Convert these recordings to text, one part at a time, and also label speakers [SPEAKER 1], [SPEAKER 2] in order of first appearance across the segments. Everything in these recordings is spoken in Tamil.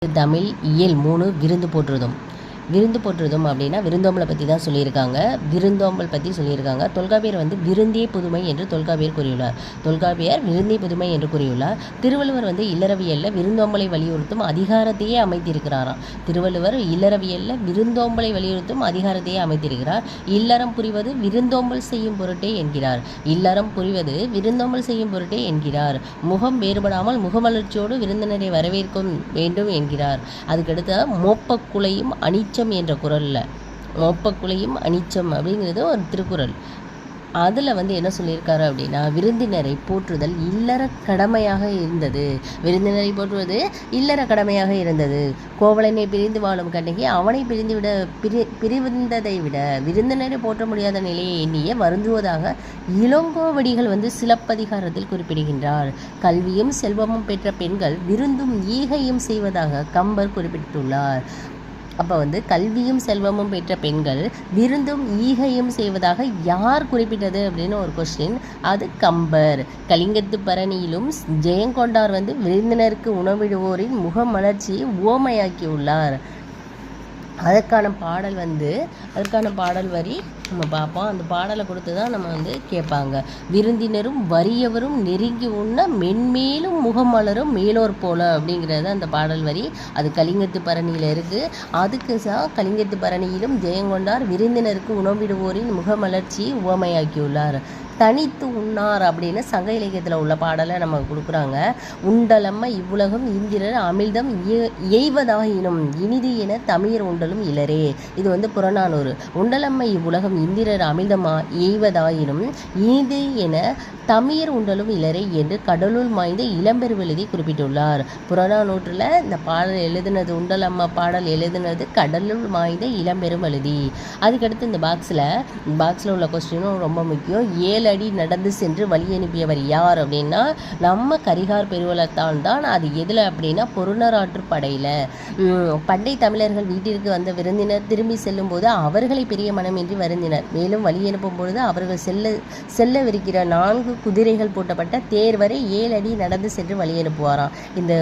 [SPEAKER 1] தமிழ் இயல் 3 விருந்து போற்றுதும். விருந்து போற்றுதும் அப்படின்னா விருந்தோம்பலை பற்றி தான் சொல்லியிருக்காங்க. விருந்தோம்பல் பற்றி சொல்லியிருக்காங்க. தொல்காப்பியர் விருந்தே புதுமை என்று தொல்காப்பியர் கூறியுள்ளார். தொல்காப்பியர் விருந்தே புதுமை என்று கூறியுள்ளார். திருவள்ளுவர் இல்லறவியலில் விருந்தோம்பலை வலியுறுத்தும் அதிகாரத்தையே அமைத்திருக்கிறாராம். திருவள்ளுவர் இல்லறவியலில் விருந்தோம்பலை வலியுறுத்தும் அதிகாரத்தையே அமைத்திருக்கிறார். இல்லறம் புரிவது விருந்தோம்பல் செய்யும் பொருட்டே என்கிறார். இல்லறம் புரிவது விருந்தோம்பல் செய்யும் பொருட்டே என்கிறார். முகம் வேறுபடாமல் முகமலர்ச்சியோடு விருந்தினரை வரவேற்கும் வேண்டும் என்கிறார். அதுக்கடுத்த மோப்பக்குலையும் அனிச்சம் என்ற குறளில் மோப்பக்குலையும் அனிச்சம் அப்படிங்கிறது ஒரு திருக்குறள். அதில் என்ன சொல்லியிருக்காரு அப்படின்னா, விருந்தினரை போற்றுதல் இல்லற கடமையாக இருந்தது. விருந்தினரை போற்றுவது இல்லற கடமையாக இருந்தது. கோவலனை பிரிந்து வாழும் கண்ணகி அவனை பிரிந்ததை விட விருந்தினரை போற்ற முடியாத நிலையை எண்ணிய வருந்துவதாக இளங்கோவடிகள் சிலப்பதிகாரத்தில் குறிப்பிடுகின்றார். கல்வியும் செல்வமும் பெற்ற பெண்கள் விருந்தும் ஈகையும் செய்வதாக கம்பர் குறிப்பிட்டுள்ளார். அப்போ கல்வியும் செல்வமும் பெற்ற பெண்கள் விருந்தும் ஈகையும் செய்வதாக யார் குறிப்பிட்டது அப்படின்னு ஒரு கொஸ்டின். அது கம்பர். கலிங்கத்து பரணியிலும் ஜெயங்கொண்டார் விருந்தினருக்கு உணவிடுவோரின் முகமலர்ச்சியை உவமையாக்கியுள்ளார். அதற்கான பாடல் வரி நம்ம பார்ப்போம். அந்த பாடலை கொடுத்து தான் நம்ம கேட்பாங்க. விருந்தினரும் வறியவரும் நெருங்கி உண்ண மென்மேலும் முகமலரும் மேலோர் போல அப்படிங்கிறது அந்த பாடல் வரி. அது கலிங்கத்து பரணியில் இருக்குது. அதுக்கு கலிங்கத்து பரணியிலும் ஜெயங்கொண்டார் விருந்தினருக்கு உணவிடுவோரின் முகமலர்ச்சியை உவமையாக்கியுள்ளார். தனித்து உண்ணார் அப்படின்னு சங்க இலக்கியத்தில் உள்ள பாடலை நம்ம கொடுக்குறாங்க. உண்டலம்ம இவ்வுலகம் இந்திரர் அமிழ்தம் எய்வதாயினும் இனிது என தமிழர் உண்டலும் இலரே. இது புறநானூறு. உண்டலம்ம இவ்வுலகம் இந்திரர் அமிழ்தமா எய்வதாயினும் இனிது என தமிழர் உண்டலும் இலரே என்று கடலுள் மாய்ந்த இளம்பெருவெழுதி குறிப்பிட்டுள்ளார். புறநானூற்றில் இந்த பாடல் எழுதினது, உண்டலம்மா பாடல் எழுதினது கடலுள் மாய்ந்த இளம்பெருவெழுதி. அதுக்கடுத்து இந்த பாக்ஸில் உள்ள கொஸ்டினும் ரொம்ப முக்கியம். 7 அடி நடந்து சென்று வழி அனுப்பியவர் யார் அப்படின்னா நம்ம கரிகார் பெருவளத்தான் தான். அது எதில் அப்படின்னா பொருணராற்று படையில். பண்டை தமிழர்கள் வீட்டிற்கு வந்த விருந்தினர் திரும்பி செல்லும் போது அவர்களை பெரிய மனமின்றி வருந்தினர். மேலும் வழி அனுப்பும் பொழுது அவர்கள் செல்லவிருக்கிற 4 குதிரைகள் பூட்டப்பட்ட தேர் வரை 7 அடி நடந்து சென்று வழி அனுப்புவாராம். இந்த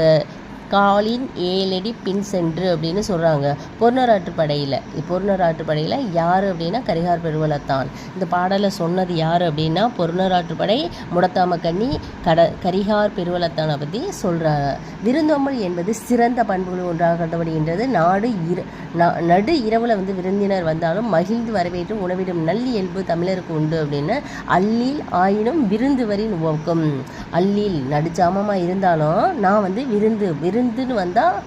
[SPEAKER 1] காலின் 7 அடி பின் சென்று அப்படின்னு சொல்கிறாங்க. பொருணராற்று படையில் யார் அப்படின்னா கரிகார் பெருவளத்தான். இந்த பாடலை சொன்னது யார் அப்படின்னா பொருணராற்றுப்படை முடத்தாம கண்ணி கரிகார் பெருவளத்தானை பற்றி சொல்கிறாங்க. விருந்தோம்பல் என்பது சிறந்த பண்புகள் ஒன்றாக கருதப்படுகின்றது. நடு இரவில் விருந்தினர் வந்தாலும் மகிழ்ந்து வரவேற்று உணவிடும் நல்லியல்பு தமிழருக்கு உண்டு அப்படின்னு அல்லில் ஆயினும் விருந்துவரின் உவக்கும். அல்லில் நடுச்சாமமாக இருந்தாலும் நான் விருந்துன்னு வந்தால்